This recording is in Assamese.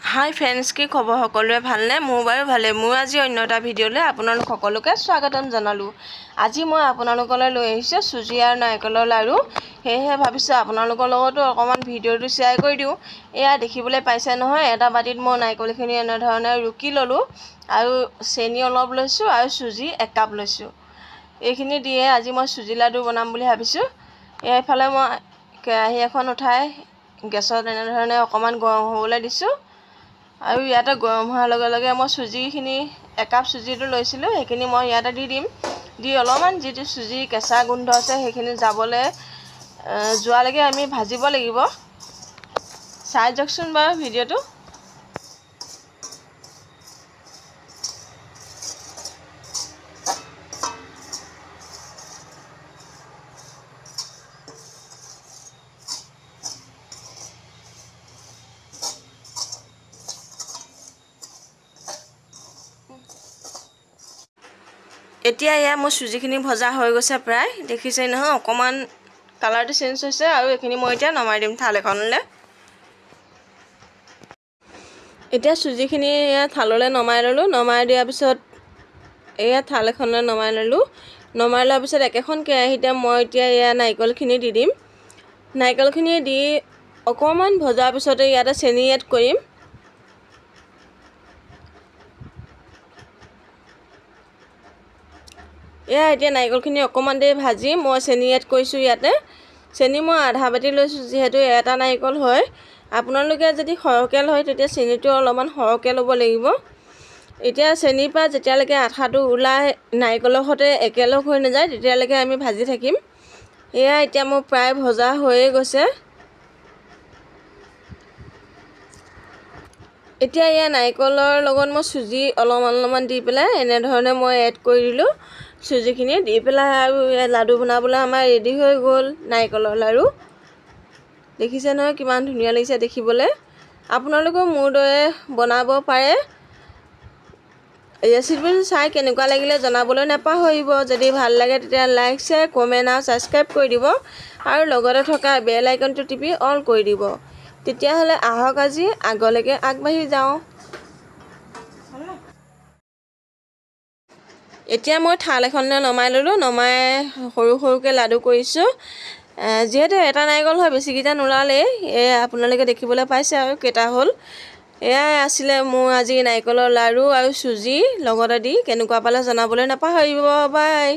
হাই ফ্ৰেন্ডছ, কি খবৰ? সকলোৱে ভালনে? মোৰ বাৰু ভালে। মই আজি অন্য এটা ভিডিঅ'লৈ আপোনালোক সকলোকে স্বাগতম জনালোঁ। আজি মই আপোনালোকলৈ লৈ আহিছোঁ চুজি আৰু নাৰিকলৰ লাড়ু। সেয়েহে ভাবিছোঁ আপোনালোকৰ লগতো অকণমান ভিডিঅ'টো শ্বেয়াৰ কৰি দিওঁ। এয়া দেখিবলৈ পাইছে নহয়, এটা বাটিত মই নাৰিকলখিনি এনেধৰণে ৰুকি ল'লোঁ আৰু চেনি অলপ লৈছোঁ আৰু চুজি 1 কাপ লৈছোঁ। এইখিনি দিয়ে আজি মই চুজি লাডু বনাম বুলি ভাবিছোঁ। এইফালে মই কেৰাহী এখন উঠাই গেছত এনেধৰণে অকণমান গৰম হ'বলৈ দিছোঁ আৰু ইয়াতে গৰম হোৱাৰ লগে লগে মই চুজিখিনি 1 কাপ চুজিটো লৈছিলোঁ, সেইখিনি মই ইয়াতে দি দিম। দি অলপমান যিটো চুজি কেঁচা গোন্ধ আছে সেইখিনি যোৱালৈকে আমি ভাজিব লাগিব। চাই যাওকচোন বাৰু ভিডিঅ'টো। এতিয়া এয়া মোৰ চুজিখিনি ভজা হৈ গৈছে প্ৰায়, দেখিছেই নহয় অকণমান কালাৰটো চেঞ্জ হৈছে আৰু এইখিনি মই এতিয়া নমাই দিম থাল এখনলৈ। এতিয়া চুজিখিনি এয়া থাললৈ নমাই ল'লোঁ। নমাই দিয়াৰ পিছত এয়া থাল এখনলৈ নমাই ল'লোঁ। নমাই লোৱাৰ পিছত একেখন কেৰাহীতে মই এতিয়া এয়া নাৰিকলখিনি দি দিম। নাৰিকলখিনি দি অকণমান ভজাৰ পিছতে ইয়াতে চেনি এড কৰিম। এতিয়া নাৰিকলখিনি অকণমান দেৰি ভাজি মই চেনি এড কৰিছোঁ ইয়াতে। চেনি মই আধা বাটি লৈছোঁ, যিহেতু এটা নাৰিকল হয়। আপোনালোকে যদি সৰহকৈ লয় তেতিয়া চেনিটো অলপমান সৰহকৈ ল'ব লাগিব। এতিয়া চেনিৰ পৰা যেতিয়ালৈকে আঠাটো ওলাই নাৰিকলৰ সৈতে একেলগ হৈ নাযায় তেতিয়ালৈকে আমি ভাজি থাকিম। এতিয়া মোৰ প্ৰায় ভজা হৈয়ে গৈছে। এতিয়া নাৰিকলৰ লগত মই চুজি অলপমান দি পেলাই এনেধৰণে মই এড কৰি দিলোঁ। চুজিখিনি দি পেলাই আৰু লাডু বনাবলৈ আমাৰ ৰেডি হৈ গ'ল নাৰিকলৰ লাড়ু। দেখিছে নহয় কিমান ধুনীয়া লাগিছে দেখিবলৈ। আপোনালোকেও মোৰ দৰে বনাব পাৰে। ৰেচিপিটো চাই কেনেকুৱা লাগিলে জনাবলৈ নাপাহৰিব। যদি ভাল লাগে তেতিয়া লাইক, শ্বেয়াৰ, কমেণ্ট আৰু ছাবস্ক্ৰাইব কৰি দিব আৰু লগতে থকা বেল আইকনটো টিপি অল কৰি দিব। তেতিয়াহ'লে আহক আজি আগলৈকে আগবাঢ়ি যাওঁ। এতিয়া মই থাল এখনলৈ নমাই ল'লোঁ। নমাই সৰু সৰুকৈ লাডু কৰিছোঁ। যিহেতু এটা নাৰিকল হয় বেছিকেইটা নোলালেই। আপোনালোকে দেখিবলৈ পাইছে আৰু কেইটা হ'ল। এয়াই আছিলে মোৰ আজি নাৰিকলৰ লাড়ু আৰু চুজি লগতে দি। কেনেকুৱা পালে জনাবলৈ নাপাহৰিব। বাই।